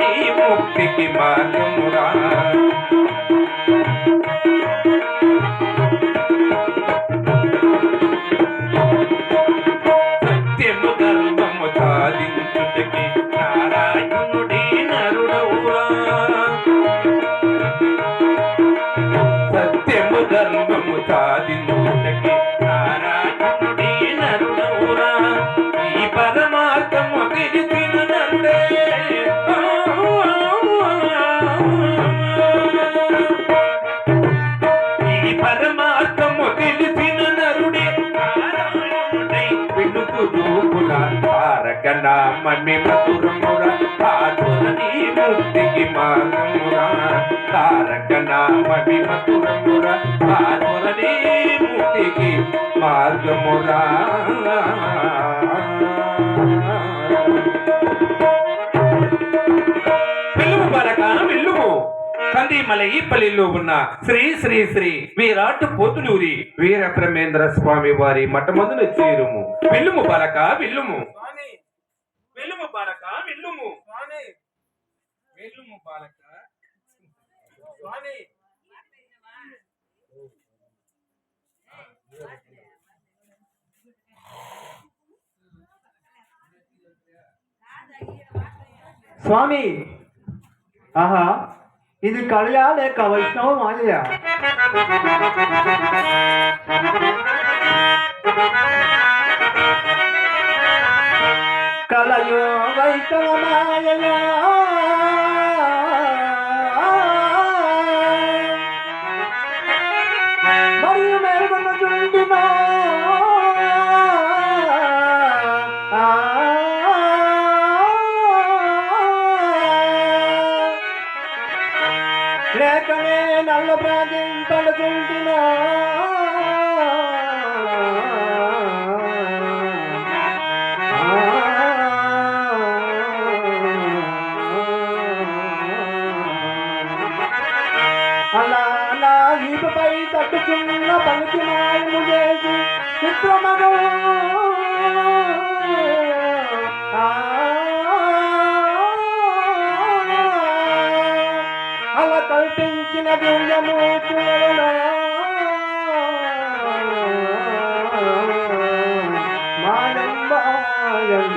నీ ముక్తికి మార్గమురా సత్యము ధర్మము సాధించుటకి నారాయణుడి నరుడవురా సత్యము ధర్మము సాధించుటకి నారాయణుడి నరుడవురా ఈ పరమార్థము తెలిసిన నరుడే ఈ పరమార్థము తెలిసిన నరుడే నారాయణుడై వెనుకు దూకునా తారకనామమి మధురమురా ఆతురని ముక్తికి మార్గమురా తారకనామమి మధురమురా ఆతురని ముక్తికి మార్గమురా పిలుము పలక విల్లుము కందిమలై పల్లిలో ఉన్న శ్రీ శ్రీ శ్రీ వీరాటు పోతులూరి వీర బ్రహ్మేంద్ర స్వామి వారి మఠమందున చేరుము విల్లుము పలక విల్లుము విల్లుము పలక విల్లుము విల్లుము పలక స్వామి స్వామి ఆహా ఇది కళయా లేక వైష్ణవ మాయా కళయో వైష్ణవ మాయా మరియు మేలుగొన్న చుండినా లేకనే నల్ల ప్రాంతింపడుకుంటున్నా అలా నా ఈపపై తట్టుచున్న పలికి మాయము చేసి చిత్రమగ అలా కల్పించిన దివ్యము చూడనా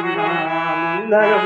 మానంబాయందరం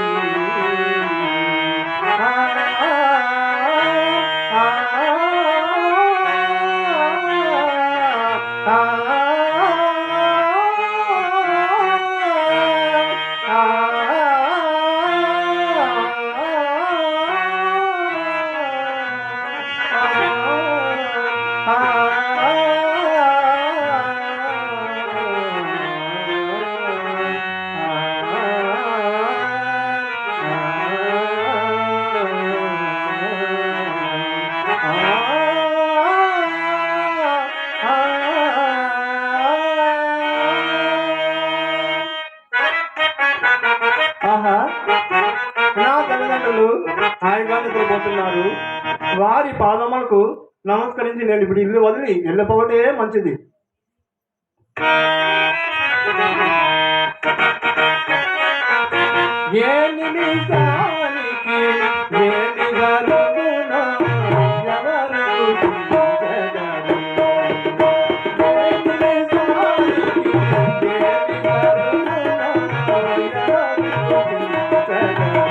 ఆహా నా తల్లిదండ్రులు హాయిగా నిద్రపోతున్నారు. వారి పాదములకు నమస్కరించి నేను ఇప్పుడు ఇల్లు వదిలి వెళ్ళిపోవటే మంచిది. ఏ నిమిషానికి ఏ నిగలుగున ఎవరు గుర్తించగలరు? ఏ నిమిషానికి ఏ నిగలుగున ఎవరు గుర్తించగలరు?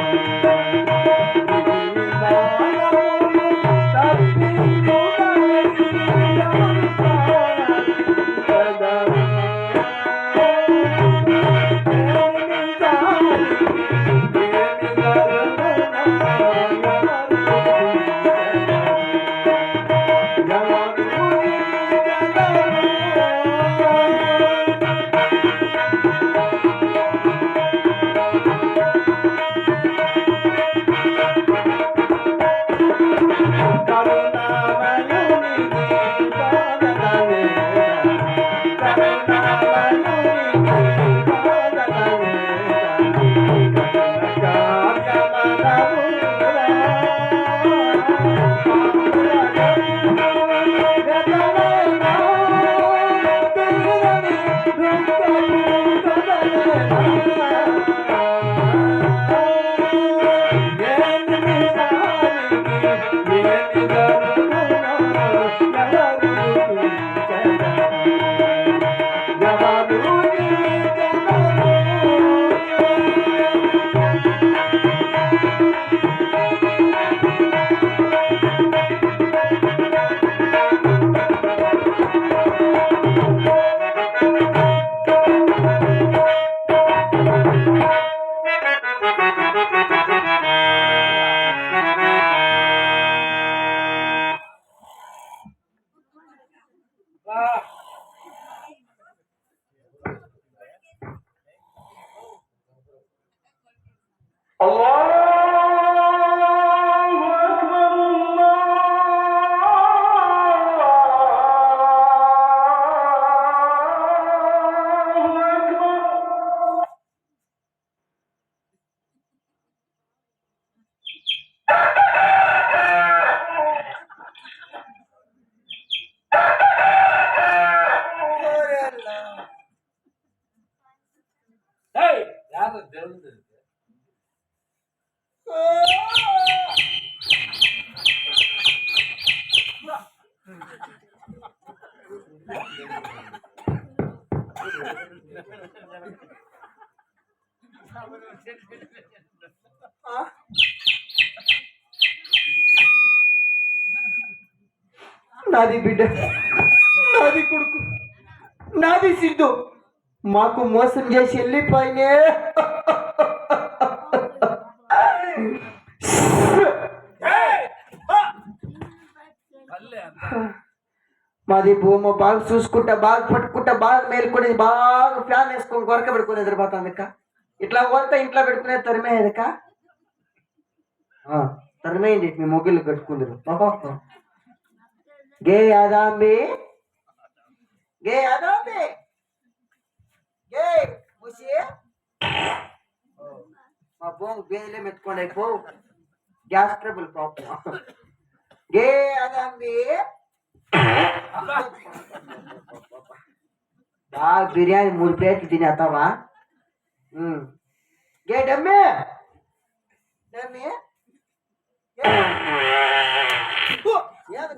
నాది బిడ్డ, నాది కొడుకు, నాది సిద్ధు మాకు మోసం చేసి వెళ్ళిపోయినే. మాది భూమి బాగా చూసుకుంటా, బాగా పట్టుకుంటా, బాగా మేలుకునేది, బాగా ఫ్యాన్ వేసుకొని గొరక పెట్టుకుని ఎదిరిపోతుంది అక్క. ఇట్లా పోతే ఇంట్లో పెట్టుకునే తరిమేదక్క. తరిమేయండి మీ మొగ్గులు కట్టుకుందరు. గే యాదాంబి, గే యాదాంబి, గే ముసి మా భూమి బేదిలే మెత్తుకోండి అయిపో. Gas trouble problem. గే యాదాంబి, బాగా బిర్యానీ 3 ప్లేట్లు తినేస్తావా? గే డమ్మి, డమ్మి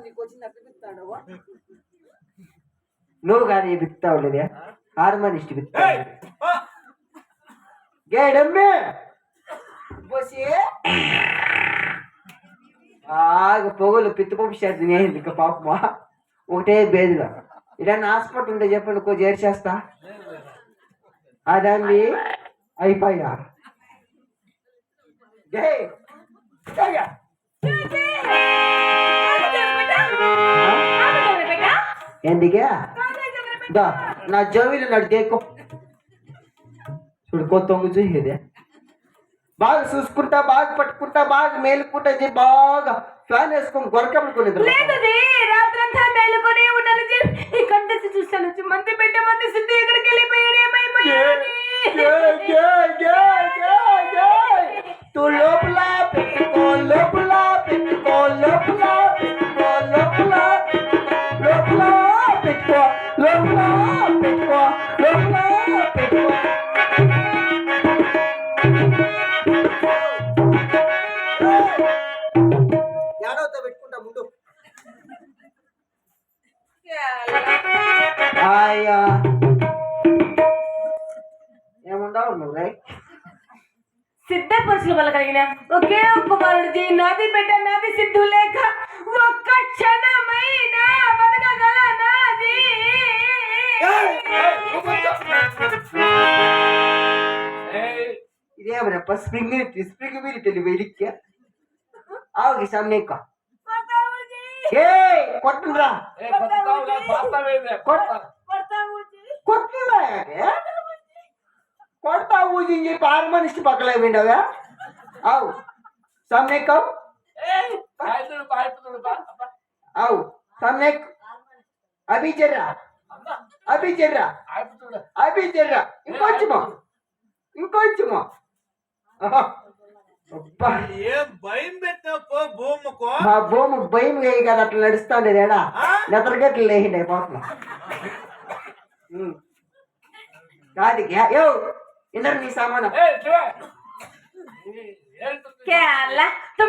నీకు వచ్చింది అట్లా బిక్తాడు. నువ్వు కానీ బిక్తావు లేదే, హార్మోనిస్ట్ బిక్తావు. గే డమ్మి పోసి బాగా పొగలు పిత్తపప్పు చేస్తుంది. ఇంకా పాపమా ఒకటే బేదుగా. ఇదన్నా హాస్పిటల్ ఉంటే చెప్పండి, కొంచెం చేర్చేస్తా. అదండి అయిపోయా. ఎందుకే నా జవిలు నాడు దేకో చూడు, కొత్త చూసేదే. బాగా చూసుకుంటా, బాగా పట్టుకుంటా, బాగా మేలుకుంటా, బాగా ఫ్యాన్ వేసుకొని గొరకబడుకునేది. రాత్రంతా మేలుకొని ఉంటాను. ఈ కంటెస్ట్ చూస్తాను. మంది పెట్టే మంది సిద్ధి ఎక్కడికి వెళ్ళిపోయాడు? తూ లోపల పెట్టుకో, లోపల పెట్టుకో, లోపల పెట్టుకో, లోపల లోపల పెట్టుకో, లోపల పెట్టుకో, లోపల పెట్టుకో. ఏడవతో పెట్టుకుంటా ముందు. అయ్యా ఏముండవు నువ్వు రే. సిద్ధ పురుషుల వల్ల కలిగిన ఒకే ఒక్క బాలుడి నాది బిడ్డ, నాది సిద్ధు లేక ఒక్క క్షణమైన బతకగల నాది. ఇదేమనప్ప స్ప్రింగ్ మీరు తెలివి వెలిక్కి ఆవుకి సమ్మెక్క కొట్టురా కొట్టురా కొడతా ఊజి చెప్పి హార్మోనిస్ట్ పక్కలే విండవా? అవు సమ్మెక్ అవు సమ్మెక్ అభిచర్రా అభిచర్రా అభిచర్రా ఇంకొంచెమా ఇంకొంచెమా. మా భూమి భయం వేయి కదా, అట్లా నడుస్తాండేది. ఏడా నెతరగట్లు లేhinడే పోతున్నా కాదు. యో ఇందరు నీ సామానం